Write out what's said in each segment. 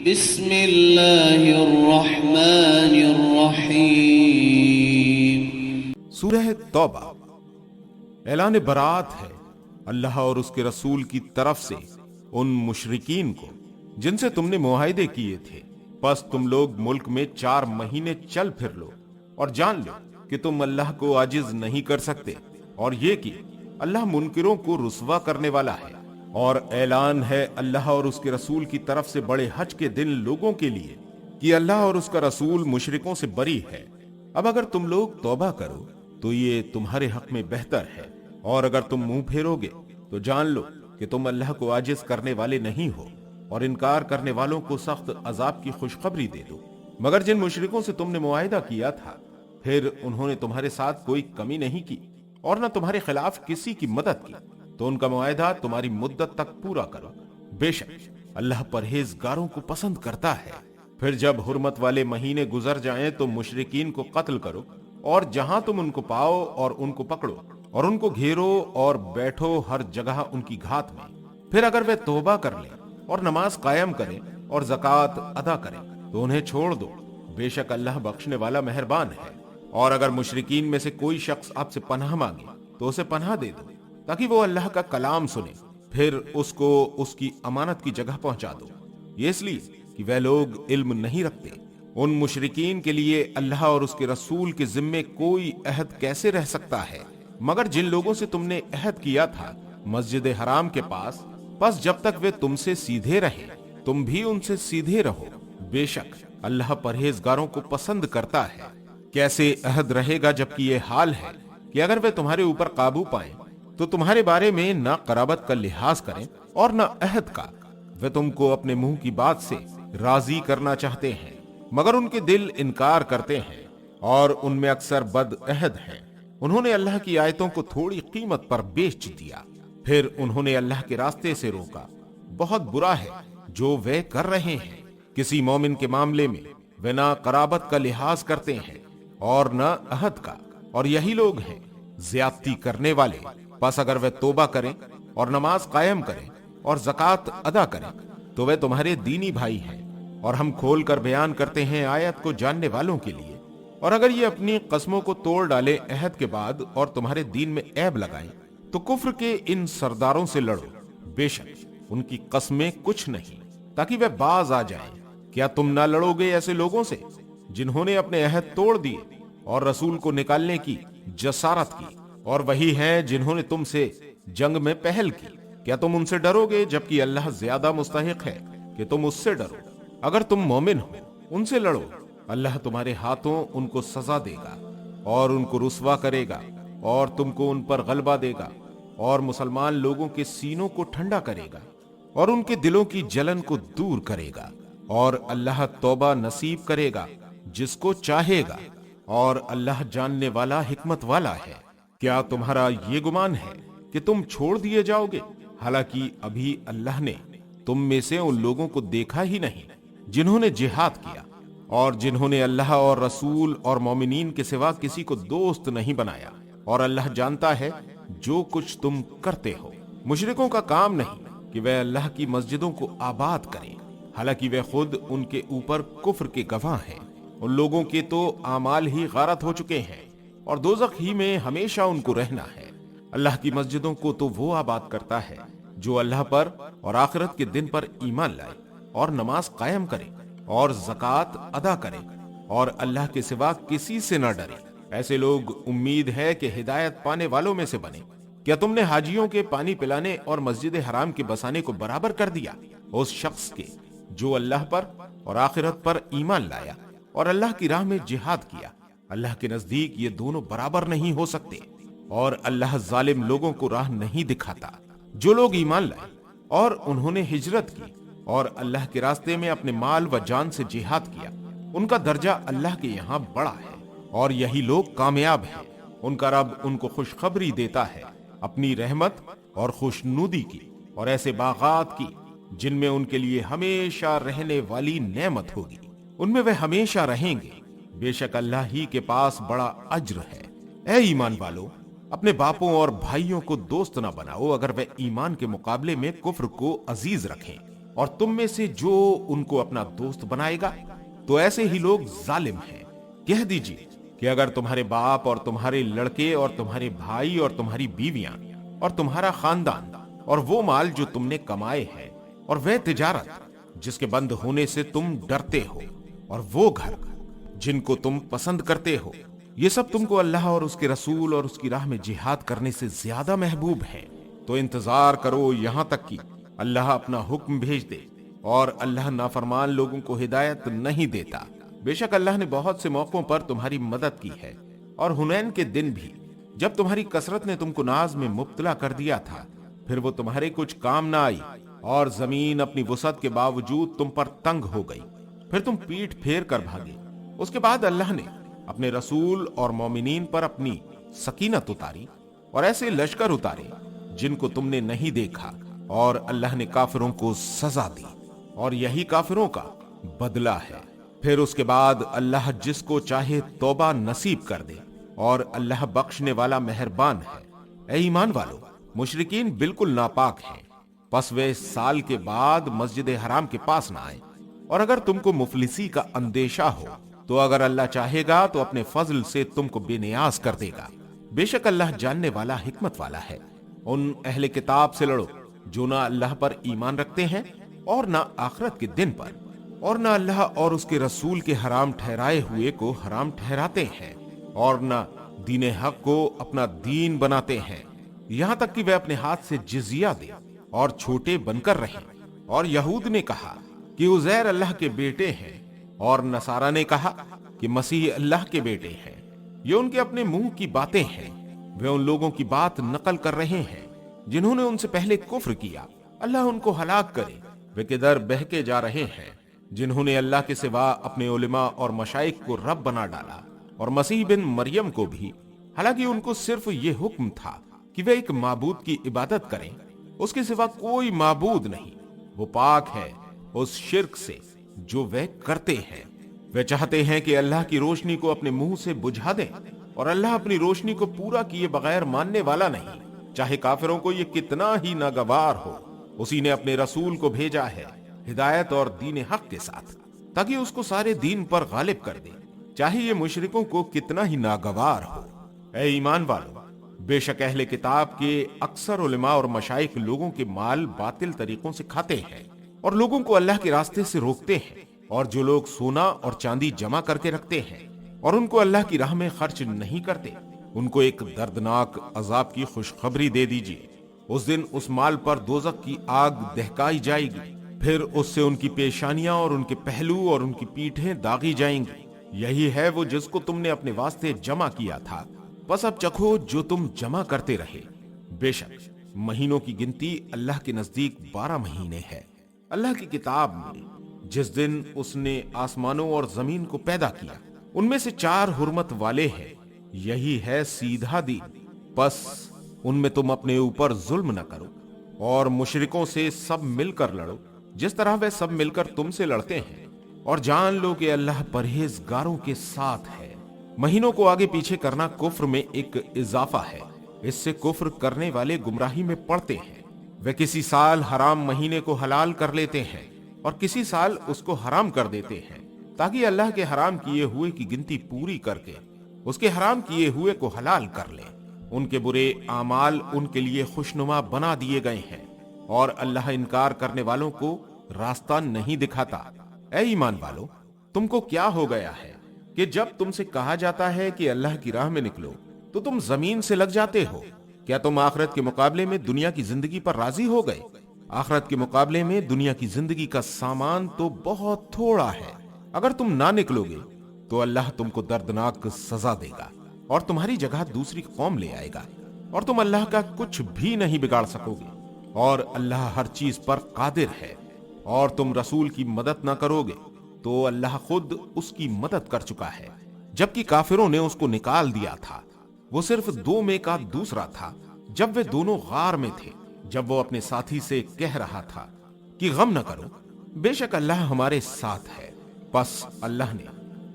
بسم اللہ الرحمن الرحیم۔ سورہ توبہ۔ اعلان برات ہے اللہ اور اس کے رسول کی طرف سے ان مشرکین کو جن سے تم نے معاہدے کیے تھے، پس تم لوگ ملک میں 4 مہینے چل پھر لو اور جان لو کہ تم اللہ کو عاجز نہیں کر سکتے، اور یہ کہ اللہ منکروں کو رسوا کرنے والا ہے۔ اور اعلان ہے اللہ اور اس کے رسول کی طرف سے بڑے حج کے دن لوگوں کے لیے کہ اللہ اور اس کا رسول مشرکوں سے بری ہے۔ اب اگر تم لوگ توبہ کرو تو یہ تمہارے حق میں بہتر ہے، اور اگر تم منہ پھیرو گے تو جان لو کہ تم اللہ کو عاجز کرنے والے نہیں ہو، اور انکار کرنے والوں کو سخت عذاب کی خوشخبری دے دو۔ مگر جن مشرکوں سے تم نے معاہدہ کیا تھا، پھر انہوں نے تمہارے ساتھ کوئی کمی نہیں کی اور نہ تمہارے خلاف کسی کی مدد کی، تو ان کا معاہدہ تمہاری مدت تک پورا کرو۔ بے شک اللہ پرہیزگاروں کو پسند کرتا ہے۔ پھر جب حرمت والے مہینے گزر جائیں تو مشرکین کو قتل کرو، اور جہاں تم ان کو پاؤ اور ان کو پکڑو اور ان کو گھیرو اور بیٹھو ہر جگہ ان کی گھات میں۔ پھر اگر وہ توبہ کر لیں اور نماز قائم کریں اور زکوٰۃ ادا کریں تو انہیں چھوڑ دو، بے شک اللہ بخشنے والا مہربان ہے۔ اور اگر مشرکین میں سے کوئی شخص آپ سے پناہ مانگے تو اسے پناہ دے دو، تاکہ وہ اللہ کا کلام سنے، پھر اس کو اس کی امانت کی جگہ پہنچا دو۔ یہ اس لیے کہ وہ لوگ علم نہیں رکھتے۔ ان مشرکین کے لیے اللہ اور اس کے رسول کے ذمے کوئی عہد کیسے رہ سکتا ہے، مگر جن لوگوں سے تم نے عہد کیا تھا مسجد حرام کے پاس، پس جب تک وہ تم سے سیدھے رہے تم بھی ان سے سیدھے رہو، بے شک اللہ پرہیزگاروں کو پسند کرتا ہے۔ کیسے عہد رہے گا جبکہ یہ حال ہے کہ اگر وہ تمہارے اوپر قابو پائیں تو تمہارے بارے میں نہ قرابت کا لحاظ کریں اور نہ عہد کا۔ وہ تم کو اپنے منہ کی بات سے راضی کرنا چاہتے ہیں، مگر ان کے دل انکار کرتے ہیں اور ان میں اکثر بد عہد ہیں۔ انہوں نے اللہ کی آیتوں کو تھوڑی قیمت پر بیچ دیا، پھر انہوں نے اللہ کے راستے سے روکا۔ بہت برا ہے جو وہ کر رہے ہیں۔ کسی مومن کے معاملے میں وہ نہ قرابت کا لحاظ کرتے ہیں اور نہ عہد کا، اور یہی لوگ ہیں زیادتی کرنے والے۔ پس اگر وہ توبہ کریں اور نماز قائم کریں اور زکوٰۃ ادا کریں تو وہ تمہارے دینی بھائی ہیں، اور ہم کھول کر بیان کرتے ہیں آیت کو جاننے والوں کے لیے۔ اور اگر یہ اپنی قسموں کو توڑ ڈالے عہد کے بعد اور تمہارے دین میں عیب لگائیں تو کفر کے ان سرداروں سے لڑو، بے شک ان کی قسمیں کچھ نہیں، تاکہ وہ باز آ جائیں۔ کیا تم نہ لڑو گے ایسے لوگوں سے جنہوں نے اپنے عہد توڑ دیے اور رسول کو نکالنے کی جسارت کی، اور وہی ہیں جنہوں نے تم سے جنگ میں پہل کی؟ کیا تم ان سے ڈرو گے جبکہ اللہ زیادہ مستحق ہے کہ تم اس سے ڈرو؟ اگر تم مومن ہو ان سے لڑو، اللہ تمہارے ہاتھوں ان کو سزا دے گا اور ان کو رسوا کرے گا، اور تم کو ان پر غلبہ دے گا، اور مسلمان لوگوں کے سینوں کو ٹھنڈا کرے گا اور ان کے دلوں کی جلن کو دور کرے گا، اور اللہ توبہ نصیب کرے گا جس کو چاہے گا، اور اللہ جاننے والا حکمت والا ہے۔ کیا تمہارا یہ گمان ہے کہ تم چھوڑ دیے جاؤ گے، حالانکہ ابھی اللہ نے تم میں سے ان لوگوں کو دیکھا ہی نہیں جنہوں نے جہاد کیا اور جنہوں نے اللہ اور رسول اور مومنین کے سوا کسی کو دوست نہیں بنایا، اور اللہ جانتا ہے جو کچھ تم کرتے ہو۔ مشرکوں کا کام نہیں کہ وہ اللہ کی مسجدوں کو آباد کریں، حالانکہ وہ خود ان کے اوپر کفر کے گواہ ہیں۔ ان لوگوں کے تو اعمال ہی غارت ہو چکے ہیں، اور دوزخ ہی میں ہمیشہ ان کو رہنا ہے۔ اللہ کی مسجدوں کو تو وہ آباد کرتا ہے جو اللہ پر اور آخرت کے دن پر ایمان لائے اور نماز قائم کرے اور زکوٰۃ ادا کرے اور اللہ کے سوا کسی سے نہ ڈرے۔ ایسے لوگ امید ہے کہ ہدایت پانے والوں میں سے بنے۔ کیا تم نے حاجیوں کے پانی پلانے اور مسجد حرام کے بسانے کو برابر کر دیا اس شخص کے جو اللہ پر اور آخرت پر ایمان لایا اور اللہ کی راہ میں جہاد کیا؟ اللہ کے نزدیک یہ دونوں برابر نہیں ہو سکتے، اور اللہ ظالم لوگوں کو راہ نہیں دکھاتا۔ جو لوگ ایمان لائے اور انہوں نے ہجرت کی اور اللہ کے راستے میں اپنے مال و جان سے جہاد کیا، ان کا درجہ اللہ کے یہاں بڑا ہے، اور یہی لوگ کامیاب ہیں۔ ان کا رب ان کو خوشخبری دیتا ہے اپنی رحمت اور خوشنودی کی، اور ایسے باغات کی جن میں ان کے لیے ہمیشہ رہنے والی نعمت ہوگی، ان میں وہ ہمیشہ رہیں گے۔ بے شک اللہ ہی کے پاس بڑا اجر ہے۔ اے ایمان والو، اپنے باپوں اور بھائیوں کو دوست نہ بناؤ اگر وہ ایمان کے مقابلے میں کفر کو عزیز رکھیں، اور تم میں سے جو ان کو اپنا دوست بنائے گا تو ایسے ہی لوگ ظالم ہیں۔ کہہ دیجیے کہ اگر تمہارے باپ اور تمہارے لڑکے اور تمہارے بھائی اور تمہاری بیویاں اور تمہارا خاندان اور وہ مال جو تم نے کمائے ہیں اور وہ تجارت جس کے بند ہونے سے تم ڈرتے ہو اور وہ گھر جن کو تم پسند کرتے ہو، یہ سب تم کو اللہ اور اس کے رسول اور اس کی راہ میں جہاد کرنے سے زیادہ محبوب ہے، تو انتظار کرو یہاں تک کہ اللہ اپنا حکم بھیج دے، اور اللہ نافرمان لوگوں کو ہدایت نہیں دیتا۔ بے شک اللہ نے بہت سے موقعوں پر تمہاری مدد کی ہے، اور حنین کے دن بھی جب تمہاری کثرت نے تم کو ناز میں مبتلا کر دیا تھا، پھر وہ تمہارے کچھ کام نہ آئی، اور زمین اپنی وسعت کے باوجود تم پر تنگ ہو گئی، پھر تم پیٹ پھیر کر بھاگے۔ اس کے بعد اللہ نے اپنے رسول اور مومنین پر اپنی سکینت اتاری اور ایسے لشکر اتارے جن کو تم نے نہیں دیکھا، اور اللہ نے کافروں کو سزا دی، اور یہی کافروں کا بدلہ ہے۔ پھر اس کے بعد اللہ جس کو چاہے توبہ نصیب کر دے، اور اللہ بخشنے والا مہربان ہے۔ اے ایمان والو، مشرکین بالکل ناپاک ہیں، پس وہ سال کے بعد مسجد حرام کے پاس نہ آئیں، اور اگر تم کو مفلسی کا اندیشہ ہو تو اگر اللہ چاہے گا تو اپنے فضل سے تم کو بے نیاز کر دے گا۔ بے شک اللہ جاننے والا حکمت والا ہے۔ ان اہل کتاب سے لڑو جو نہ اللہ پر ایمان رکھتے ہیں اور نہ آخرت کے دن پر، اور نہ اللہ اور اس کے رسول کے حرام ٹھہرائے ہوئے کو حرام ٹھہراتے ہیں، اور نہ دین حق کو اپنا دین بناتے ہیں، یہاں تک کہ وہ اپنے ہاتھ سے جزیہ دے اور چھوٹے بن کر رہیں۔ اور یہود نے کہا کہ عزیر اللہ کے بیٹے ہیں، اور نصارہ نے کہا کہ مسیح اللہ کے بیٹے ہیں۔ یہ ان کے اپنے منہ کی باتیں ہیں، وہ ان لوگوں کی بات نقل کر رہے ہیں جنہوں نے ان سے پہلے کفر کیا۔ اللہ ان کو ہلاک کرے، وہ کدھر بہکے جا رہے ہیں جنہوں نے اللہ کے سوا اپنے علماء اور مشائخ کو رب بنا ڈالا، اور مسیح بن مریم کو بھی، حالانکہ ان کو صرف یہ حکم تھا کہ وہ ایک معبود کی عبادت کریں، اس کے سوا کوئی معبود نہیں، وہ پاک ہے اس شرک سے جو وہ کرتے ہیں۔ وہ چاہتے ہیں کہ اللہ کی روشنی کو اپنے منہ سے بجھا دیں، اور اللہ اپنی روشنی کو پورا کیے بغیر ماننے والا نہیں، چاہے کافروں کو یہ کتنا ہی ناگوار ہو۔ اسی نے اپنے رسول کو بھیجا ہے ہدایت اور دین حق کے ساتھ، تاکہ اس کو سارے دین پر غالب کر دے، چاہے یہ مشرکوں کو کتنا ہی ناگوار ہو۔ اے ایمان والو، بے شک اہل کتاب کے اکثر علماء اور مشائخ لوگوں کے مال باطل طریقوں سے کھاتے ہیں اور لوگوں کو اللہ کے راستے سے روکتے ہیں، اور جو لوگ سونا اور چاندی جمع کر کے رکھتے ہیں اور ان کو اللہ کی راہ میں خرچ نہیں کرتے، ان کو ایک دردناک عذاب کی خوشخبری دے دیجیے۔ اس دن اس مال پر دوزخ کی آگ دہکائی جائے گی، پھر اس سے ان کی پیشانیاں اور ان کے پہلو اور ان کی پیٹھیں داغی جائیں گی۔ یہی ہے وہ جس کو تم نے اپنے واسطے جمع کیا تھا، بس اب چکھو جو تم جمع کرتے رہے۔ بے شک مہینوں کی گنتی اللہ کے نزدیک 12 مہینے ہے۔ اللہ کی کتاب میں جس دن اس نے آسمانوں اور زمین کو پیدا کیا، ان میں سے 4 حرمت والے ہیں، یہی ہے سیدھا دین، بس ان میں تم اپنے اوپر ظلم نہ کرو، اور مشرکوں سے سب مل کر لڑو جس طرح وہ سب مل کر تم سے لڑتے ہیں، اور جان لو کہ اللہ پرہیزگاروں کے ساتھ ہے۔ مہینوں کو آگے پیچھے کرنا کفر میں ایک اضافہ ہے، اس سے کفر کرنے والے گمراہی میں پڑتے ہیں۔ وہ کسی سال حرام مہینے کو حلال کر لیتے ہیں اور کسی سال اس کو حرام کر دیتے ہیں، تاکہ اللہ کے حرام کیے ہوئے کی گنتی پوری کر کے اس کے حرام کیے ہوئے کو حلال کر لیں۔ ان کے برے اعمال ان کے لیے خوشنما بنا دیے گئے ہیں، اور اللہ انکار کرنے والوں کو راستہ نہیں دکھاتا۔ اے ایمان والو، تم کو کیا ہو گیا ہے کہ جب تم سے کہا جاتا ہے کہ اللہ کی راہ میں نکلو تو تم زمین سے لگ جاتے ہو؟ کیا تم آخرت کے مقابلے میں دنیا کی زندگی پر راضی ہو گئے؟ آخرت کے مقابلے میں دنیا کی زندگی کا سامان تو بہت تھوڑا ہے۔ اگر تم نہ نکلو گے تو اللہ تم کو دردناک سزا دے گا اور تمہاری جگہ دوسری قوم لے آئے گا، اور تم اللہ کا کچھ بھی نہیں بگاڑ سکو گے، اور اللہ ہر چیز پر قادر ہے۔ اور تم رسول کی مدد نہ کرو گے تو اللہ خود اس کی مدد کر چکا ہے، جبکہ کافروں نے اس کو نکال دیا تھا۔ وہ صرف 2 میں کا دوسرا تھا جب وہ دونوں غار میں تھے، جب وہ اپنے ساتھی سے کہہ رہا تھا کہ غم نہ کرو، بے شک اللہ ہمارے ساتھ ہے۔ پس اللہ نے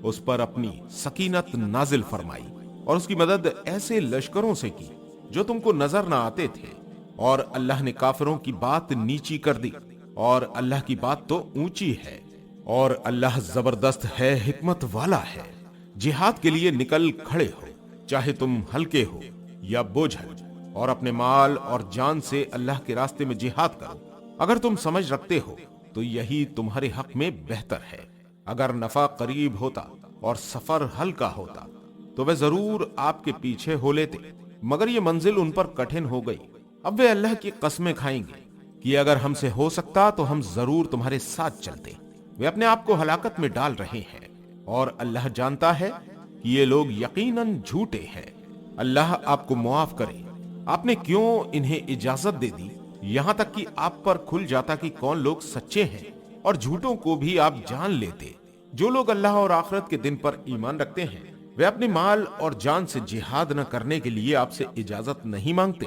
اس پر اپنی سکینت نازل فرمائی اور اس کی مدد ایسے لشکروں سے کی جو تم کو نظر نہ آتے تھے، اور اللہ نے کافروں کی بات نیچی کر دی اور اللہ کی بات تو اونچی ہے، اور اللہ زبردست ہے، حکمت والا ہے۔ جہاد کے لیے نکل کھڑے ہو، چاہے تم ہلکے ہو یا بوجھل، اور اپنے مال اور جان سے اللہ کے راستے میں جہاد کرو۔ اگر تم سمجھ رکھتے ہو تو یہی تمہارے حق میں بہتر ہے۔ اگر نفع قریب ہوتا اور سفر ہلکا ہوتا تو وہ ضرور آپ کے پیچھے ہو لیتے، مگر یہ منزل ان پر کٹھن ہو گئی۔ اب وہ اللہ کی قسمیں کھائیں گے کہ اگر ہم سے ہو سکتا تو ہم ضرور تمہارے ساتھ چلتے۔ وہ اپنے آپ کو ہلاکت میں ڈال رہے ہیں، اور اللہ جانتا ہے کہ یہ لوگ یقیناً جھوٹے ہیں۔ اللہ آپ کو معاف کرے، آپ نے کیوں انہیں اجازت دے دی؟ یہاں تک کہ آپ پر کھل جاتا کہ کون لوگ سچے ہیں، اور جھوٹوں کو بھی آپ جان لیتے۔ جو لوگ اللہ اور آخرت کے دن پر ایمان رکھتے ہیں وہ اپنے مال اور جان سے جہاد نہ کرنے کے لیے آپ سے اجازت نہیں مانگتے،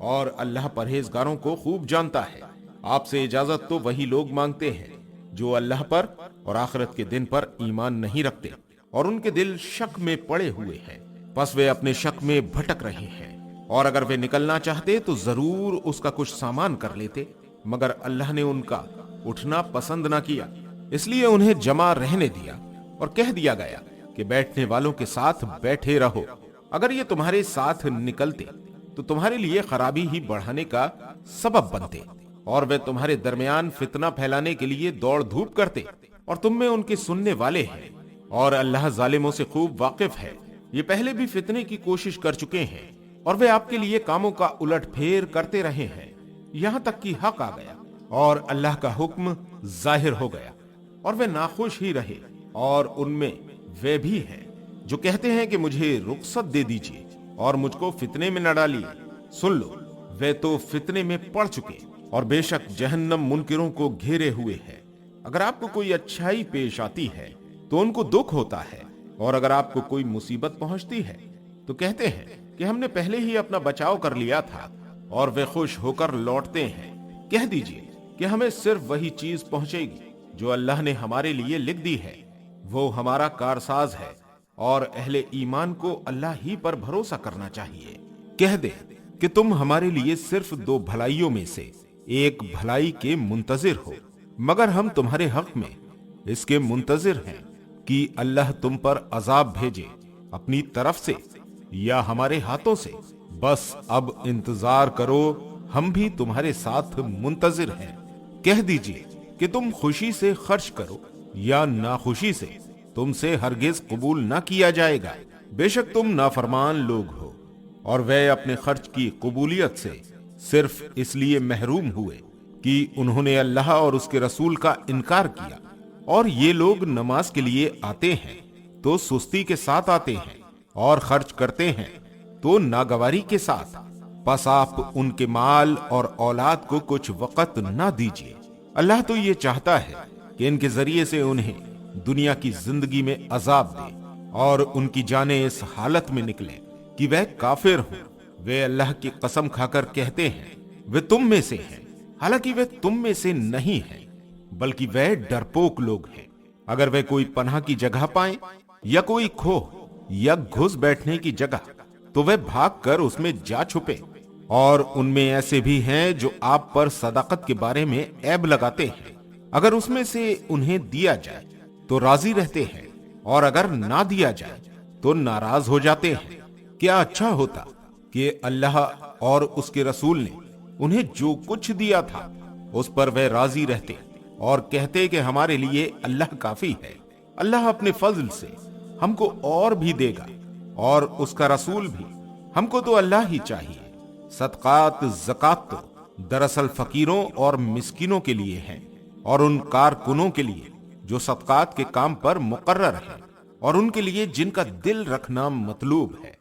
اور اللہ پرہیزگاروں کو خوب جانتا ہے۔ آپ سے اجازت تو وہی لوگ مانگتے ہیں جو اللہ پر اور آخرت کے دن پر ایمان نہیں رکھتے، اور ان کے دل شک میں پڑے ہوئے ہیں، پس وہ اپنے شک میں بھٹک رہے ہیں۔ اور اگر وہ نکلنا چاہتے تو ضرور اس کا کچھ سامان کر لیتے، مگر اللہ نے ان کا اٹھنا پسند نہ کیا، اس لیے انہیں جمع رہنے دیا، اور کہہ دیا گیا کہ بیٹھنے والوں کے ساتھ بیٹھے رہو۔ اگر یہ تمہارے ساتھ نکلتے تو تمہارے لیے خرابی ہی بڑھانے کا سبب بنتے، اور وہ تمہارے درمیان فتنہ پھیلانے کے لیے دوڑ دھوپ کرتے، اور تم میں ان کے سننے والے ہیں، اور اللہ ظالموں سے خوب واقف ہے۔ یہ پہلے بھی فتنے کی کوشش کر چکے ہیں، اور وہ آپ کے لیے کاموں کا الٹ پھیر کرتے رہے ہیں، یہاں تک کہ حق آ گیا اور اللہ کا حکم ظاہر ہو گیا، اور وہ ناخوش ہی رہے۔ اور ان میں وہ بھی ہیں جو کہتے ہیں کہ مجھے رخصت دے دیجیے اور مجھ کو فتنے میں نہ ڈالیے۔ سن لو، وہ تو فتنے میں پڑ چکے، اور بے شک جہنم منکروں کو گھیرے ہوئے ہے۔ اگر آپ کو کوئی اچھائی پیش آتی ہے تو ان کو دکھ ہوتا ہے، اور اگر آپ کو کوئی مصیبت پہنچتی ہے تو کہتے ہیں کہ ہم نے پہلے ہی اپنا بچاؤ کر لیا تھا، اور وہ خوش ہو کر لوٹتے ہیں۔ کہہ دیجیے کہ ہمیں صرف وہی چیز پہنچے گی جو اللہ نے ہمارے لیے لکھ دی ہے، وہ ہمارا کارساز ہے، اور اہل ایمان کو اللہ ہی پر بھروسہ کرنا چاہیے۔ کہہ دے کہ تم ہمارے لیے صرف دو بھلائیوں میں سے ایک بھلائی کے منتظر ہو، مگر ہم تمہارے حق میں اس کے منتظر ہیں کہ اللہ تم پر عذاب بھیجے اپنی طرف سے یا ہمارے ہاتھوں سے۔ بس اب انتظار کرو، ہم بھی تمہارے ساتھ منتظر ہیں۔ کہہ دیجیے کہ تم خوشی سے خرچ کرو یا ناخوشی سے، تم سے ہرگز قبول نہ کیا جائے گا، بے شک تم نافرمان لوگ ہو۔ اور وہ اپنے خرچ کی قبولیت سے صرف اس لیے محروم ہوئے کہ انہوں نے اللہ اور اس کے رسول کا انکار کیا۔ اور یہ لوگ نماز کے لیے آتے ہیں تو سستی کے ساتھ آتے ہیں، اور خرچ کرتے ہیں تو ناگواری کے ساتھ، پس آپ ان کے مال اور اولاد کو کچھ وقت نہ دیجیے۔ اللہ تو یہ چاہتا ہے کہ ان کے ذریعے سے انہیں دنیا کی زندگی میں عذاب دے، اور ان کی جانیں اس حالت میں نکلیں کہ وہ کافر ہوں۔ وہ اللہ کی قسم کھا کر کہتے ہیں وہ تم میں سے ہیں، حالانکہ وہ تم میں سے نہیں ہیں، بلکہ وہ ڈرپوک لوگ ہیں۔ اگر وہ کوئی پناہ کی جگہ پائیں یا کوئی کھو یا گھس بیٹھنے کی جگہ تو وہ بھاگ کر اس میں جا چھپے۔ اور ان میں ایسے بھی ہیں جو آپ پر صداقت کے بارے میں عیب لگاتے ہیں، اگر اس میں سے انہیں دیا جائے تو راضی رہتے ہیں، اور اگر نہ دیا جائے تو ناراض ہو جاتے ہیں۔ کیا اچھا ہوتا کہ اللہ اور اس کے رسول نے انہیں جو کچھ دیا تھا اس پر وہ راضی رہتے، اور کہتے کہ ہمارے لیے اللہ کافی ہے۔ اللہ اپنے فضل سے ہم کو اور بھی دے گا، اور اس کا رسول بھی، ہم کو تو اللہ ہی چاہیے۔ صدقات زکات تو دراصل فقیروں اور مسکینوں کے لیے ہیں، اور ان کارکنوں کے لیے جو صدقات کے کام پر مقرر ہیں، اور ان کے لیے جن کا دل رکھنا مطلوب ہے،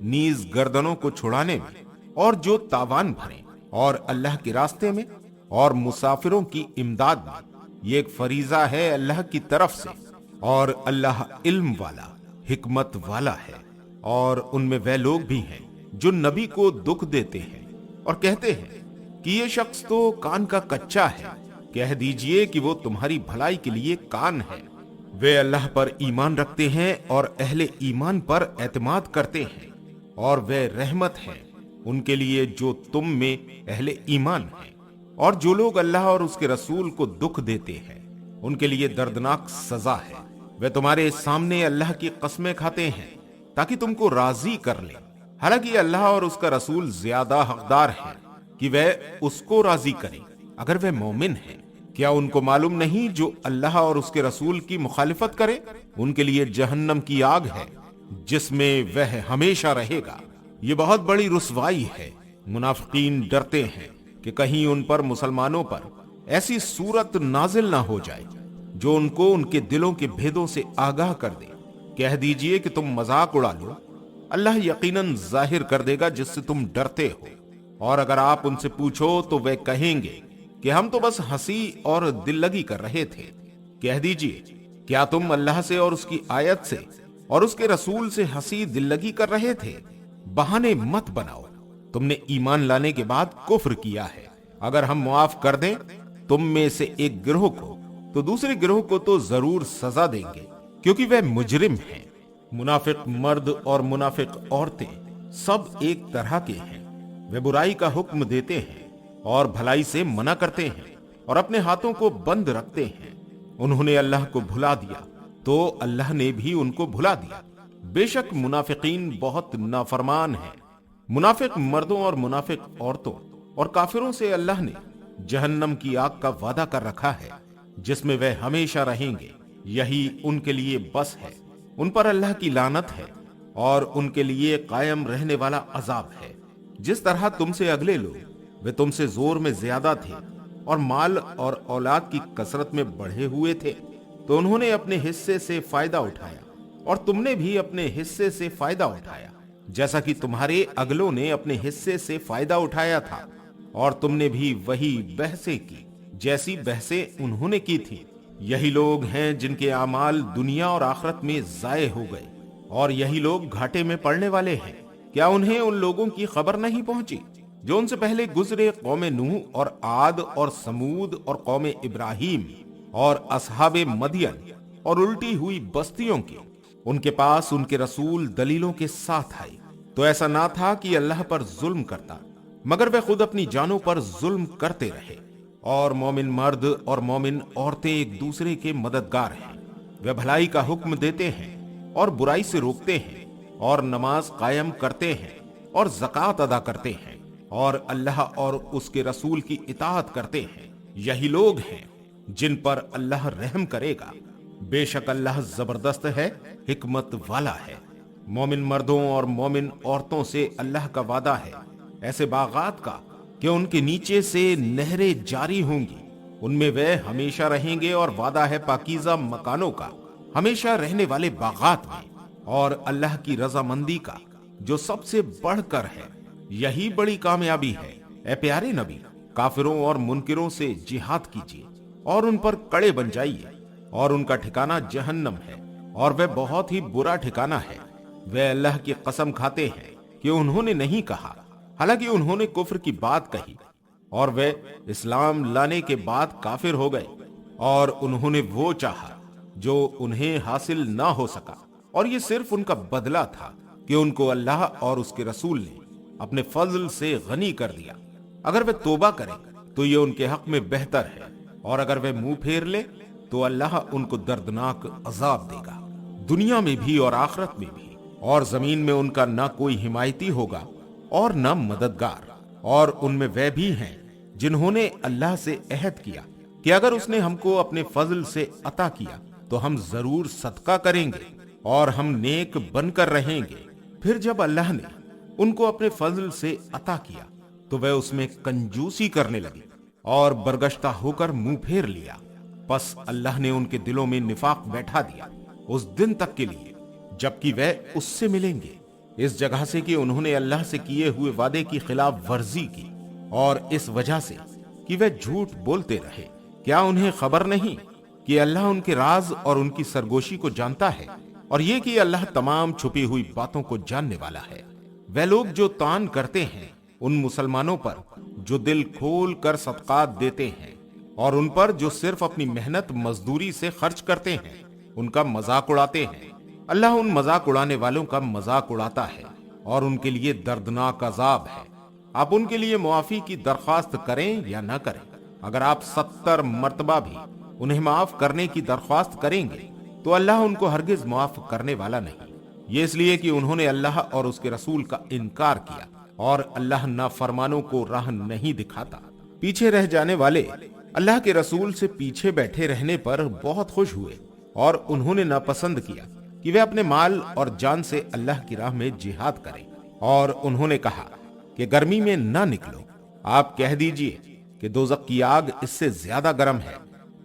نیز گردنوں کو چھڑانے میں، اور جو تاوان بھریں، اور اللہ کے راستے میں، اور مسافروں کی امداد میں۔ یہ ایک فریضہ ہے اللہ کی طرف سے، اور اللہ علم والا، حکمت والا ہے۔ اور ان میں وہ لوگ بھی ہیں جو نبی کو دکھ دیتے ہیں اور کہتے ہیں کہ یہ شخص تو کان کا کچا ہے۔ کہہ دیجئے کہ وہ تمہاری بھلائی کے لیے کان ہے۔ وہ اللہ پر ایمان رکھتے ہیں اور اہل ایمان پر اعتماد کرتے ہیں، اور وہ رحمت ہے ان کے لیے جو تم میں اہل ایمان ہیں۔ اور جو لوگ اللہ اور اس کے رسول کو دکھ دیتے ہیں ان کے لیے دردناک سزا ہے۔ وہ تمہارے سامنے اللہ کی قسمیں کھاتے ہیں تاکہ تم کو راضی کر لیں، حالانکہ اللہ اور اس کا رسول زیادہ حقدار ہیں کہ وہ اس کو راضی کریں اگر وہ مومن ہیں۔ کیا ان کو معلوم نہیں جو اللہ اور اس کے رسول کی مخالفت کرے ان کے لیے جہنم کی آگ ہے جس میں وہ ہمیشہ رہے گا، یہ بہت بڑی رسوائی ہے۔ منافقین ڈرتے ہیں کہ کہیں ان پر مسلمانوں پر ایسی صورت نازل نہ ہو جائے جو ان کو ان کے دلوں کے بھیدوں سے آگاہ کر دے۔ کہہ دیجئے کہ تم مذاق اڑا لو، اللہ یقیناً ظاہر کر دے گا جس سے تم ڈرتے ہو، اور اگر آپ ان سے پوچھو تو وہ کہیں گے کہ ہم تو بس ہنسی اور دل لگی کر رہے تھے۔ کہہ دیجئے کیا تم اللہ سے اور اس کی آیت سے اور اس کے رسول سے ہنسی دل لگی کر رہے تھے؟ بہانے مت بناؤ، تم نے ایمان لانے کے بعد کفر کیا ہے۔ اگر ہم معاف کر دیں تم میں سے ایک گروہ کو تو دوسرے گروہ کو تو ضرور سزا دیں گے کیونکہ وہ مجرم ہیں۔ منافق مرد اور منافق عورتیں سب ایک طرح کے ہیں، وہ برائی کا حکم دیتے ہیں اور بھلائی سے منع کرتے ہیں اور اپنے ہاتھوں کو بند رکھتے ہیں۔ انہوں نے اللہ کو بھلا دیا تو اللہ نے بھی ان کو بھلا دیا، بے شک منافقین بہت نافرمان ہیں۔ منافق مردوں اور منافق عورتوں اور کافروں سے اللہ نے جہنم کی آگ کا وعدہ کر رکھا ہے جس میں وہ ہمیشہ رہیں گے، یہی ان کے لیے بس ہے۔ ان پر اللہ کی لعنت ہے اور ان کے لیے قائم رہنے والا عذاب ہے۔ جس طرح تم سے اگلے لوگ وہ تم سے زور میں زیادہ تھے اور مال اور اولاد کی کثرت میں بڑھے ہوئے تھے تو انہوں نے اپنے حصے سے فائدہ اٹھایا اور تم نے بھی اپنے حصے سے فائدہ اٹھایا، جیسا کہ تمہارے اگلوں نے اپنے حصے سے فائدہ اٹھایا تھا، اور تم نے بھی وہی بحثیں کی جیسی بحثیں انہوں نے کی تھی۔ یہی لوگ ہیں جن کے اعمال دنیا اور آخرت میں ضائع ہو گئے، اور یہی لوگ گھاٹے میں پڑنے والے ہیں۔ کیا انہیں ان لوگوں کی خبر نہیں پہنچی جو ان سے پہلے گزرے، قوم نوح اور عاد اور سمود اور قوم ابراہیم اور اصحاب مدین اور الٹی ہوئی بستیوں کی؟ ان کے پاس ان کے رسول دلیلوں کے ساتھ آئے تو ایسا نہ تھا کہ اللہ پر ظلم کرتا، مگر وہ خود اپنی جانوں پر ظلم کرتے رہے۔ اور مومن مرد اور مومن عورتیں ایک دوسرے کے مددگار ہیں، وہ بھلائی کا حکم دیتے ہیں اور برائی سے روکتے ہیں، اور نماز قائم کرتے ہیں اور زکوٰۃ ادا کرتے ہیں، اور اللہ اور اس کے رسول کی اطاعت کرتے ہیں۔ یہی لوگ ہیں جن پر اللہ رحم کرے گا، بے شک اللہ زبردست ہے، حکمت والا ہے۔ مومن مردوں اور مومن عورتوں سے اللہ کا وعدہ ہے ایسے باغات کا کہ ان کے نیچے سے نہریں جاری ہوں گی، ان میں وہ ہمیشہ رہیں گے، اور وعدہ ہے پاکیزہ مکانوں کا، ہمیشہ رہنے والے باغات میں، اور اللہ کی رضامندی کا جو سب سے بڑھ کر ہے۔ یہی بڑی کامیابی ہے۔ اے پیارے نبی، کافروں اور منکروں سے جہاد کیجیے اور ان پر کڑے بن جائیے، اور ان کا ٹھکانہ جہنم ہے، اور وہ بہت ہی برا ٹھکانہ ہے۔ وہ اللہ کی قسم کھاتے ہیں کہ انہوں نے نہیں کہا، حالانکہ انہوں نے کفر کی بات کہی، اور وہ اسلام لانے کے بعد کافر ہو گئے، اور انہوں نے وہ چاہا جو انہیں حاصل نہ ہو سکا، اور یہ صرف ان کا بدلہ تھا کہ ان کو اللہ اور اس کے رسول نے اپنے فضل سے غنی کر دیا۔ اگر وہ توبہ کرے تو یہ ان کے حق میں بہتر ہے، اور اگر وہ منہ پھیر لے تو اللہ ان کو دردناک عذاب دے گا، دنیا میں بھی اور آخرت میں بھی، اور زمین میں ان کا نہ کوئی حمایتی ہوگا اور نہ مددگار۔ اور ان میں وہ بھی ہیں جنہوں نے اللہ سے عہد کیا کہ اگر اس نے ہم کو اپنے فضل سے عطا کیا تو ہم ضرور صدقہ کریں گے اور ہم نیک بن کر رہیں گے۔ پھر جب اللہ نے ان کو اپنے فضل سے عطا کیا تو وہ اس میں کنجوسی کرنے لگے اور برگشتہ ہو کر منہ پھیر لیا، پس اللہ نے ان کے دلوں میں نفاق بیٹھا دیا اس دن تک کے لیے جبکہ وہ اس سے ملیں گے، اس جگہ سے کہ انہوں نے اللہ سے کیے ہوئے وعدے کی خلاف ورزی کی، اور اس وجہ سے کہ وہ جھوٹ بولتے رہے۔ کیا انہیں خبر نہیں کہ اللہ ان کے راز اور ان کی سرگوشی کو جانتا ہے، اور یہ کہ اللہ تمام چھپی ہوئی باتوں کو جاننے والا ہے۔ وہ لوگ جو طعن کرتے ہیں ان مسلمانوں پر جو دل کھول کر صدقات دیتے ہیں، اور ان پر جو صرف اپنی محنت مزدوری سے خرچ کرتے ہیں، ان کا مذاق اڑاتے ہیں، اللہ ان مذاق اڑانے والوں کا مذاق اڑاتا ہے اور ان کے لیے دردناک عذاب ہے۔ آپ ان کے لیے معافی کی درخواست کریں یا نہ کریں، اگر آپ 70 مرتبہ بھی انہیں معاف کرنے کی درخواست کریں گے تو اللہ ان کو ہرگز معاف کرنے والا نہیں۔ یہ اس لیے کہ انہوں نے اللہ اور اس کے رسول کا انکار کیا، اور اللہ نافرمانوں کو راہ نہیں دکھاتا۔ پیچھے رہ جانے والے اللہ کے رسول سے پیچھے بیٹھے رہنے پر بہت خوش ہوئے، اور انہوں نے ناپسند کیا کہ وہ اپنے مال اور جان سے اللہ کی راہ میں جہاد کریں، اور انہوں نے کہا کہ گرمی میں نہ نکلو۔ آپ کہہ دیجئے کہ دوزخ کی آگ اس سے زیادہ گرم ہے،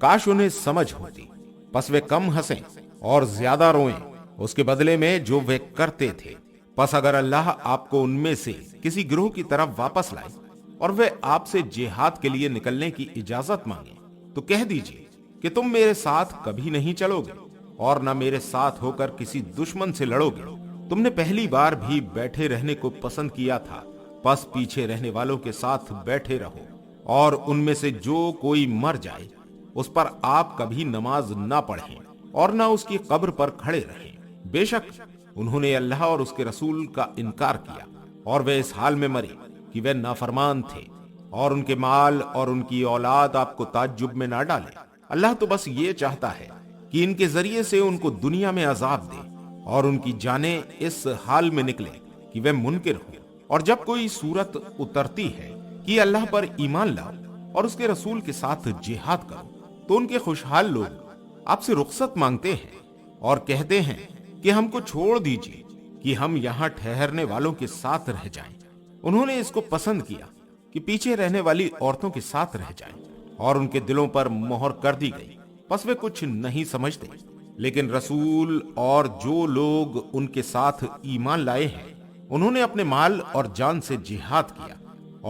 کاش انہیں سمجھ ہوتی، پس وہ کم ہنسیں اور زیادہ روئیں اس کے بدلے میں جو وہ کرتے تھے۔ پس اگر اللہ آپ کو ان میں سے کسی گروہ کی طرف واپس لائے اور وہ آپ سے جہاد کے لیے نکلنے کی اجازت مانگے تو کہہ دیجئے کہ تم میرے ساتھ کبھی نہیں چلو گے اور نہ میرے ساتھ ہو کر کسی دشمن سے لڑو گے۔ تم نے پہلی بار بھی بیٹھے رہنے کو پسند کیا تھا، پس پیچھے رہنے والوں کے ساتھ بیٹھے رہو، اور ان میں سے جو کوئی مر جائے اس پر آپ کبھی نماز نہ پڑھیں اور نہ اس کی قبر پر کھڑے رہیں۔ بے شک انہوں نے اللہ اور اس کے رسول کا انکار کیا، اور وہ اس حال میں مرے کہ وہ نافرمان تھے، اور ان کے مال اور ان کی اولاد آپ کو تعجب میں نہ ڈالے۔ اللہ تو بس یہ چاہتا ہے کہ ان کے ذریعے سے ان کو دنیا میں عذاب دے اور ان کی جانیں اس حال میں نکلے کہ وہ منکر ہوں۔ اور جب کوئی صورت اترتی ہے کہ اللہ پر ایمان لاؤ اور اس کے رسول کے ساتھ جہاد کرو تو ان کے خوشحال لوگ آپ سے رخصت مانگتے ہیں اور کہتے ہیں کہ ہم کو چھوڑ دیجیے کہ ہم یہاں ٹھہرنے والوں کے ساتھ رہ جائیں۔ انہوں نے اس کو پسند کیا کہ پیچھے رہنے والی عورتوں کے ساتھ رہ جائیں، اور ان کے دلوں پر مہر کر دی گئی، پس وہ کچھ نہیں سمجھتے۔ لیکن رسول اور جو لوگ ان کے ساتھ ایمان لائے ہیں انہوں نے اپنے مال اور جان سے جہاد کیا،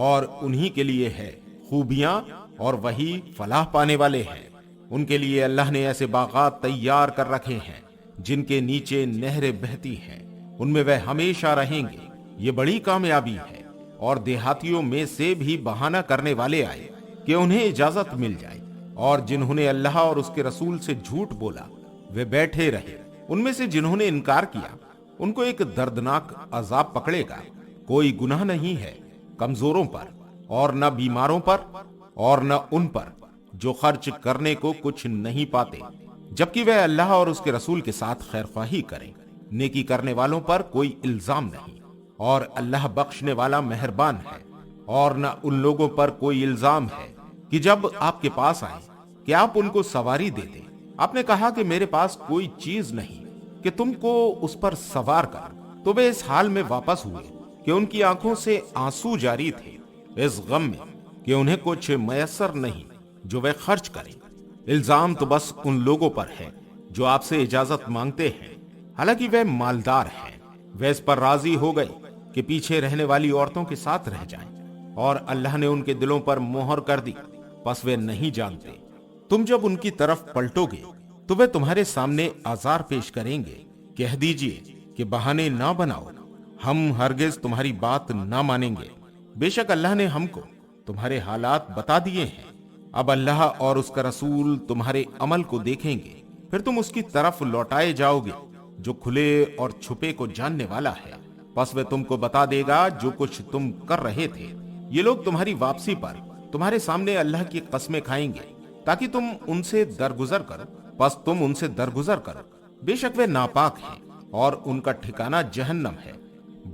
اور انہی کے لیے ہے خوبیاں، اور وہی فلاح پانے والے ہیں۔ ان کے لیے اللہ نے ایسے باغات تیار کر رکھے ہیں جن کے نیچے نہریں بہتی ہیں، ان میں وہ ہمیشہ رہیں گے۔ یہ بڑی کامیابی ہے۔ اور دیہاتیوں میں سے بھی بہانہ کرنے والے آئے کہ انہیں اجازت مل جائے، اور جنہوں نے اللہ اور اس کے رسول سے جھوٹ بولا وہ بیٹھے رہے۔ ان میں سے جنہوں نے انکار کیا ان کو ایک دردناک عذاب پکڑے گا۔ کوئی گناہ نہیں ہے کمزوروں پر اور نہ بیماروں پر اور نہ ان پر جو خرچ کرنے کو کچھ نہیں پاتے، جبکہ وہ اللہ اور اس کے رسول کے ساتھ خیر خواہی کریں۔ نیکی کرنے والوں پر کوئی الزام نہیں، اور اللہ بخشنے والا مہربان ہے۔ اور نہ ان لوگوں پر کوئی الزام ہے کہ جب آپ کے پاس آئے کہ آپ ان کو سواری دے دیں، آپ نے کہا کہ میرے پاس کوئی چیز نہیں کہ تم کو اس پر سوار کر، تو وہ اس حال میں واپس ہوئے کہ ان کی آنکھوں سے آنسو جاری تھے، اس غم میں کہ انہیں کچھ میسر نہیں جو وہ خرچ کریں۔ الزام تو بس ان لوگوں پر ہے جو آپ سے اجازت مانگتے ہیں، حالانکہ وہ مالدار ہیں۔ وہ اس پر راضی ہو گئے کہ پیچھے رہنے والی عورتوں کے ساتھ رہ جائیں، اور اللہ نے ان کے دلوں پر مہر کر دی، پس وہ نہیں جانتے۔ تم جب ان کی طرف پلٹو گے تو وہ تمہارے سامنے آزار پیش کریں گے۔ کہہ دیجئے کہ بہانے نہ بناؤ، ہم ہرگز تمہاری بات نہ مانیں گے۔ بے شک اللہ نے ہم کو تمہارے حالات بتا دیے ہیں۔ اب اللہ اور اس کا رسول تمہارے عمل کو دیکھیں گے، پھر تم اس کی طرف لوٹائے جاؤ گے جو کھلے اور چھپے کو جاننے والا ہے۔ پس وہ تم کو بتا دے گا جو کچھ تم کر رہے تھے۔ یہ لوگ تمہاری واپسی پر تمہارے سامنے اللہ کی قسمیں کھائیں گے تاکہ تم ان سے درگزر کرو، پس تم ان سے درگزر کرو۔ بے شک وہ ناپاک ہیں اور ان کا ٹھکانہ جہنم ہے،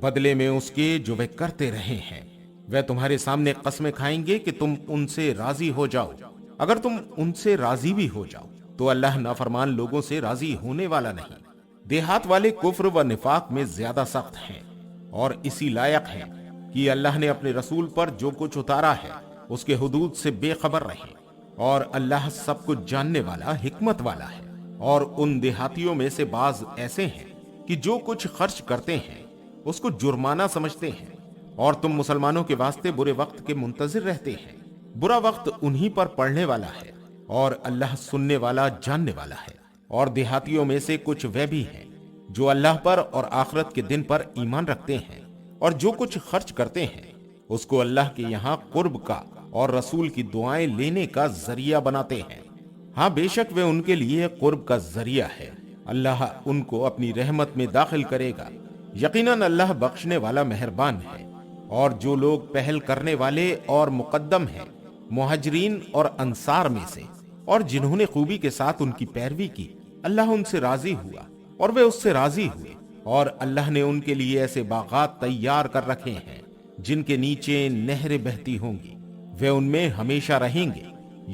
بدلے میں اس کے جو وہ کرتے رہے ہیں۔ وہ تمہارے سامنے قسمیں کھائیں گے کہ تم ان سے راضی ہو جاؤ۔ اگر تم ان سے راضی بھی ہو جاؤ تو اللہ نافرمان لوگوں سے راضی ہونے والا نہیں۔ دیہات والے کفر و نفاق میں زیادہ سخت ہیں، اور اسی لائق ہیں کہ اللہ نے اپنے رسول پر جو کچھ اتارا ہے اس کے حدود سے بے خبر رہیں، اور اللہ سب کچھ جاننے والا، حکمت والا ہے۔ اور ان دیہاتیوں میں سے بعض ایسے ہیں کہ جو کچھ خرچ کرتے ہیں اس کو جرمانہ سمجھتے ہیں، اور تم مسلمانوں کے واسطے برے وقت کے منتظر رہتے ہیں۔ برا وقت انہی پر پڑنے والا ہے، اور اللہ سننے والا، جاننے والا ہے۔ اور دیہاتیوں میں سے کچھ وہ بھی ہیں جو اللہ پر اور آخرت کے دن پر ایمان رکھتے ہیں، اور جو کچھ خرچ کرتے ہیں اس کو اللہ کے یہاں قرب کا اور رسول کی دعائیں لینے کا ذریعہ بناتے ہیں۔ ہاں بے شک وہ ان کے لیے قرب کا ذریعہ ہے۔ اللہ ان کو اپنی رحمت میں داخل کرے گا، یقیناً اللہ بخشنے والا مہربان ہے۔ اور جو لوگ پہل کرنے والے اور مقدم ہیں مہاجرین اور انصار میں سے، اور جنہوں نے خوبی کے ساتھ ان کی پیروی کی، اللہ ان سے راضی ہوا اور وہ اس سے راضی ہوئے، اور اللہ نے ان کے لیے ایسے باغات تیار کر رکھے ہیں جن کے نیچے نہریں بہتی ہوں گی، وہ ان میں ہمیشہ رہیں گے،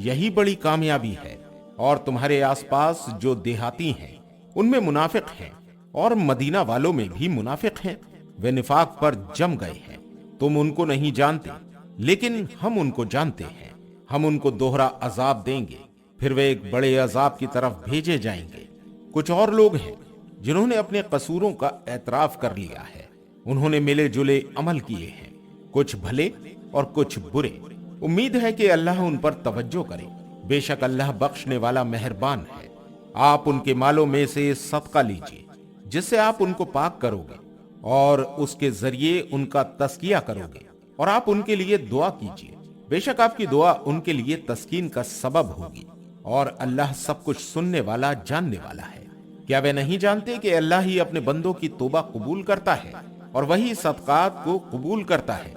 یہی بڑی کامیابی ہے۔ اور تمہارے آس پاس جو دیہاتی ہیں ان میں منافق ہیں، اور مدینہ والوں میں بھی منافق ہیں، وہ نفاق پر جم گئے ہیں، تم ان کو نہیں جانتے لیکن ہم ان کو جانتے ہیں، ہم ان کو دوہرا عذاب دیں گے، پھر وہ ایک بڑے عذاب کی طرف بھیجے جائیں گے۔ کچھ اور لوگ ہیں جنہوں نے اپنے قصوروں کا اعتراف کر لیا ہے، انہوں نے ملے جلے عمل کیے ہیں، کچھ بھلے اور کچھ برے، امید ہے کہ اللہ ان پر توجہ کرے، بے شک اللہ بخشنے والا مہربان ہے۔ آپ ان کے مالوں میں سے صدقہ لیجئے جس سے آپ ان کو پاک کرو گے اور اس کے ذریعے ان کا تزکیہ کرو گے، اور آپ ان کے لیے دعا کیجئے، بے شک آپ کی دعا ان کے لیے تسکین کا سبب ہوگی، اور اللہ سب کچھ سننے والا جاننے والا ہے۔ کیا وہ نہیں جانتے کہ اللہ ہی اپنے بندوں کی توبہ قبول کرتا ہے اور وہی صدقات کو قبول کرتا ہے،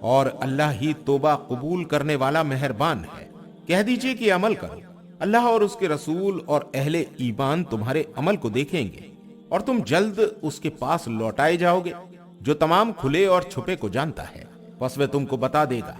اور اللہ ہی توبہ قبول کرنے والا مہربان ہے۔ کہہ دیجئے کہ عمل کرو، اللہ اور اس کے رسول اور اہل ایمان تمہارے عمل کو دیکھیں گے، اور تم جلد اس کے پاس لوٹائے جاؤ گے جو تمام کھلے اور چھپے کو جانتا ہے، پس وہ تم کو بتا دے گا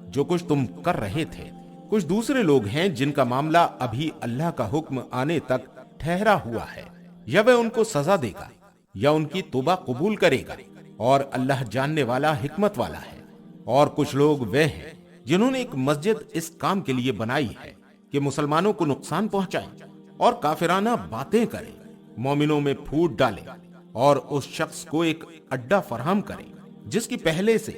جو کچھ تم کر رہے تھے۔ کچھ دوسرے لوگ ہیں جن کا معاملہ ابھی اللہ کا حکم آنے تک ٹھہرا ہوا ہے، یا وہ ان کو سزا دے گا یا ان کی توبہ قبول کرے گا، اور اللہ جاننے والا حکمت والا ہے۔ اور کچھ لوگ وہ ہیں جنہوں نے ایک مسجد اس کام کے لیے بنائی ہے کہ مسلمانوں کو نقصان پہنچائیں اور کافرانہ باتیں کریں، مومنوں میں پھوٹ ڈالیں، اور اس شخص کو ایک اڈا فراہم کریں جس کی پہلے سے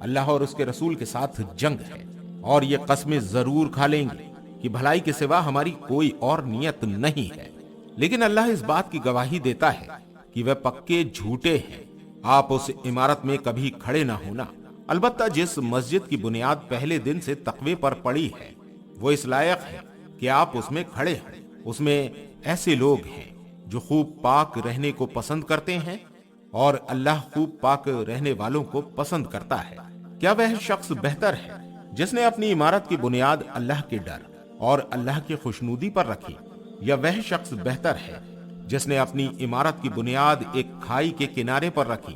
اللہ اور اس کے رسول کے ساتھ جنگ ہے، اور یہ قسمیں ضرور کھا لیں گے کہ بھلائی کے سوا ہماری کوئی اور نیت نہیں ہے، لیکن اللہ اس بات کی گواہی دیتا ہے کہ وہ پکے جھوٹے ہیں۔ آپ اس عمارت میں کبھی کھڑے نہ ہونا، البتہ جس مسجد کی بنیاد پہلے دن سے تقوی پر پڑی ہے وہ اس لائق ہے کہ آپ اس میں کھڑے ہیں۔ اس میں ایسے لوگ ہیں جو خوب پاک رہنے کو پسند کرتے ہیں، اور اللہ خوب پاک رہنے والوں کو پسند کرتا ہے۔ کیا وہ شخص بہتر ہے جس نے اپنی عمارت کی بنیاد اللہ کے ڈر اور اللہ کی خوشنودی پر رکھی، یا وہ شخص بہتر ہے جس نے اپنی عمارت کی بنیاد ایک کھائی کے کنارے پر رکھی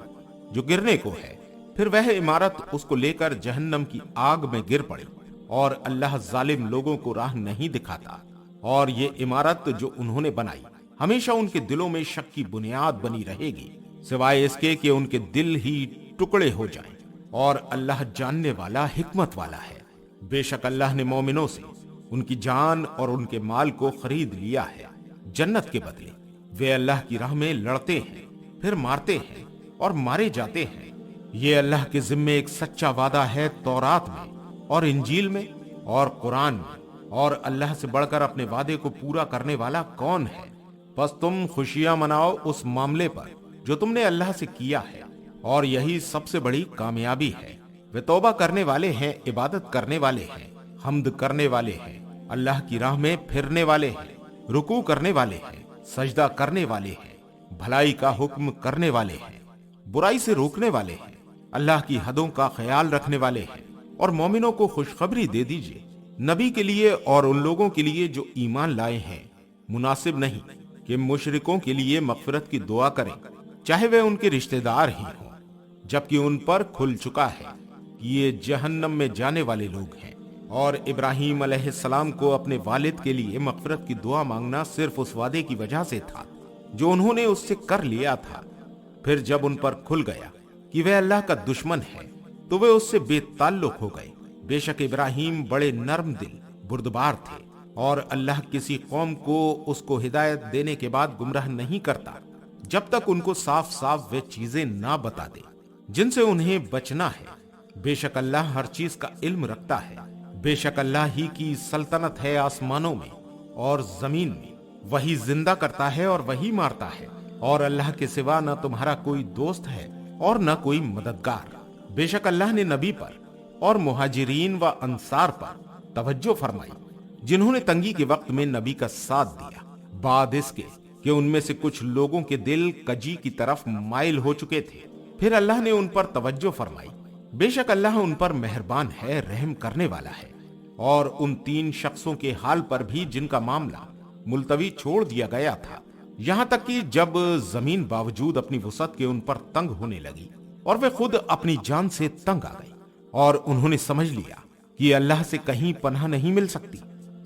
جو گرنے کو ہے، پھر وہ عمارت اس کو لے کر جہنم کی آگ میں گر پڑی، اور اللہ ظالم لوگوں کو راہ نہیں دکھاتا۔ اور یہ عمارت جو انہوں نے بنائی ہمیشہ ان کے دلوں میں شک کی بنیاد بنی رہے گی، سوائے اس کے کہ ان کے دل ہی ٹکڑے ہو جائیں، اور اللہ جاننے والا حکمت والا ہے۔ بے شک اللہ نے مومنوں سے ان کی جان اور ان کے مال کو خرید لیا ہے جنت کے بدلے۔ وہ اللہ کی راہ میں لڑتے ہیں، پھر مارتے ہیں اور مارے جاتے ہیں۔ یہ اللہ کے ذمے ایک سچا وعدہ ہے تورات میں اور انجیل میں اور قرآن میں، اور اللہ سے بڑھ کر اپنے وعدے کو پورا کرنے والا کون ہے؟ بس تم خوشیاں مناؤ اس معاملے پر جو تم نے اللہ سے کیا ہے، اور یہی سب سے بڑی کامیابی ہے۔ وہ توبہ کرنے والے ہیں، عبادت کرنے والے ہیں، حمد کرنے والے ہیں، اللہ کی راہ میں پھرنے والے ہیں، رکوع کرنے والے ہیں، سجدہ کرنے والے ہیں، بھلائی کا حکم کرنے والے ہیں، برائی سے روکنے والے ہیں، اللہ کی حدوں کا خیال رکھنے والے ہیں۔ اور مومنوں کو خوشخبری دے دیجئے، نبی کے لیے اور ان لوگوں کے لیے جو ایمان لائے ہیں مناسب نہیں کہ مشرکوں کے لیے مغفرت کی دعا کریں، چاہے وہ ان کے رشتہ دار ہی ہوں، جبکہ ان پر کھل چکا ہے کہ یہ جہنم میں جانے والے لوگ ہیں۔ اور ابراہیم علیہ السلام کو اپنے والد کے لیے مغفرت کی دعا مانگنا صرف اس وعدے کی وجہ سے تھا جو انہوں نے اس سے کر لیا تھا۔ پھر جب ان پر کھل گیا کہ وہ اللہ کا دشمن ہے تو وہ اس سے بے تعلق ہو گئے۔ بے شک ابراہیم بڑے نرم دل بردبار تھے، اور اللہ کسی قوم کو اس کو ہدایت دینے کے بعد گمراہ نہیں کرتا جب تک ان کو صاف صاف وہ چیزیں نہ بتا دے جن سے انہیں بچنا ہے۔ بے شک اللہ ہر چیز کا علم رکھتا ہے۔ بے شک اللہ ہی کی سلطنت ہے آسمانوں میں اور زمین میں، وہی زندہ کرتا ہے اور وہی مارتا ہے، اور اللہ کے سوا نہ تمہارا کوئی دوست ہے اور نہ کوئی مددگار۔ بے شک اللہ نے نبی پر اور مہاجرین و انصار پر توجہ فرمائی جنہوں نے تنگی کے وقت میں نبی کا ساتھ دیا، بعد اس کے کہ ان میں سے کچھ لوگوں کے دل کجی کی طرف مائل ہو چکے تھے۔ پھر اللہ نے ان پر توجہ فرمائی بے شک اللہ ان پر مہربان ہے، رحم کرنے والا ہے۔ اور ان 3 شخصوں کے حال پر بھی جن کا معاملہ ملتوی چھوڑ دیا گیا تھا، یہاں تک کہ جب زمین باوجود اپنی وسعت کے ان پر تنگ ہونے لگی اور وہ خود اپنی جان سے تنگ آ گئی، اور انہوں نے سمجھ لیا کہ اللہ سے کہیں پناہ نہیں مل سکتی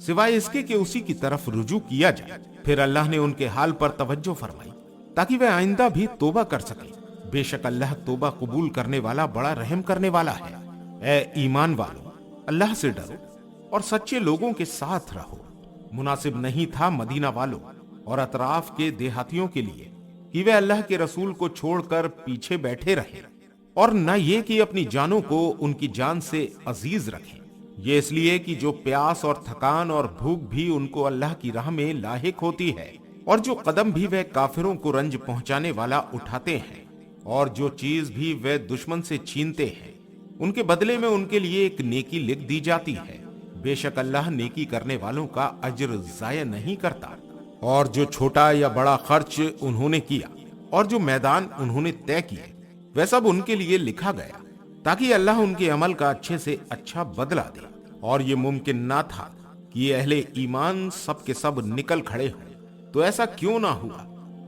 سوائے اس کے کہ اسی کی طرف رجوع کیا جائے۔ پھر اللہ نے ان کے حال پر توجہ فرمائی تاکہ وہ آئندہ بھی توبہ کر سکیں۔ بے شک اللہ توبہ قبول کرنے والا بڑا رحم کرنے والا ہے۔ اے ایمان والو، اللہ سے ڈرو اور سچے لوگوں کے ساتھ رہو۔ مناسب نہیں تھا مدینہ والوں اور اطراف کے دیہاتیوں کے لیے کہ وہ اللہ کے رسول کو چھوڑ کر پیچھے بیٹھے رہیں، اور نہ یہ کہ اپنی جانوں کو ان کی جان سے عزیز رکھیں۔ یہ اس لیے کہ جو پیاس اور تھکان اور بھوک بھی ان کو اللہ کی راہ میں لاحق ہوتی ہے، اور جو قدم بھی وہ کافروں کو رنج پہنچانے والا اٹھاتے ہیں، اور جو چیز بھی وہ دشمن سے چھینتے ہیں، ان کے بدلے میں ان کے لیے ایک نیکی لکھ دی جاتی ہے۔ بے شک اللہ نیکی کرنے والوں کا اجر ضائع نہیں کرتا۔ اور جو چھوٹا یا بڑا خرچ انہوں نے کیا اور جو میدان انہوں نے طے کیے، وہ سب ان کے لیے لکھا گیا تاکہ اللہ ان کے عمل کا اچھے سے اچھا بدلہ دے۔ اور یہ ممکن نہ تھا کہ یہ اہل ایمان سب کے سب نکل کھڑے ہوں، تو ایسا کیوں نہ ہوا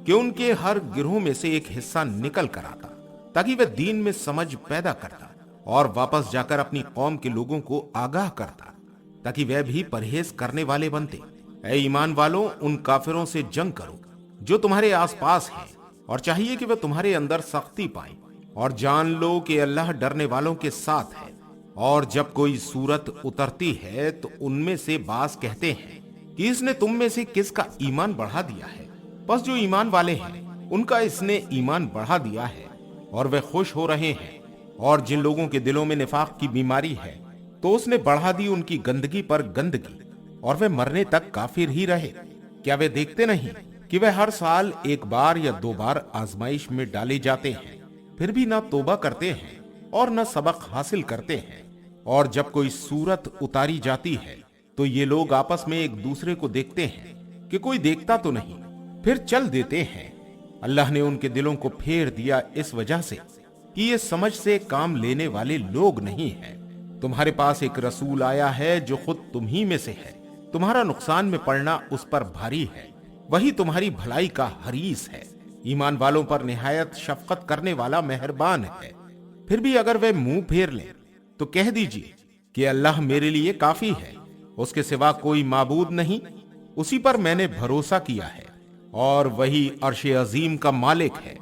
کہ ان کے ہر گروہ میں سے ایک حصہ نکل کر آتا تاکہ وہ دین میں سمجھ پیدا کرتا اور واپس جا کر اپنی قوم کے لوگوں کو آگاہ کرتا تاکہ وہ بھی پرہیز کرنے والے بنتے۔ اے ایمان والوں، ان کافروں سے جنگ کرو جو تمہارے آس پاس ہیں، اور چاہیے کہ وہ تمہارے اندر سختی پائیں، اور جان لو کہ اللہ ڈرنے والوں کے ساتھ ہے۔ اور جب کوئی صورت اترتی ہے تو ان میں سے بعض کہتے ہیں کہ اس نے تم میں سے کس کا ایمان بڑھا دیا ہے؟ بس جو ایمان والے ہیں ان کا اس نے ایمان بڑھا دیا ہے، اور وہ خوش ہو رہے ہیں۔ اور جن لوگوں کے دلوں میں نفاق کی بیماری ہے تو اس نے بڑھا دی ان کی گندگی پر گندگی، اور وہ مرنے تک کافر ہی رہے۔ کیا وہ دیکھتے نہیں کہ وہ ہر سال 1 بار یا 2 بار آزمائش میں ڈالے جاتے ہیں، پھر بھی نہ توبہ کرتے ہیں اور نہ سبق حاصل کرتے ہیں۔ اور جب کوئی صورت اتاری جاتی ہے تو یہ لوگ آپس میں ایک دوسرے کو دیکھتے ہیں کہ کوئی دیکھتا تو نہیں، پھر چل دیتے ہیں۔ اللہ نے ان کے دلوں کو پھیر دیا اس وجہ سے کہ یہ سمجھ سے کام لینے والے لوگ نہیں ہیں۔ تمہارے پاس ایک رسول آیا ہے جو خود تمہی میں سے ہے، تمہارا نقصان میں پڑنا اس پر بھاری ہے، وہی تمہاری بھلائی کا حریص ہے۔ ایمان والوں پر نہایت شفقت کرنے والا مہربان ہے۔ پھر بھی اگر وہ منہ پھیر لیں تو کہہ دیجئے کہ اللہ میرے لیے کافی ہے، اس کے سوا کوئی معبود نہیں، اسی پر میں نے بھروسہ کیا ہے، اور وہی عرش عظیم کا مالک ہے۔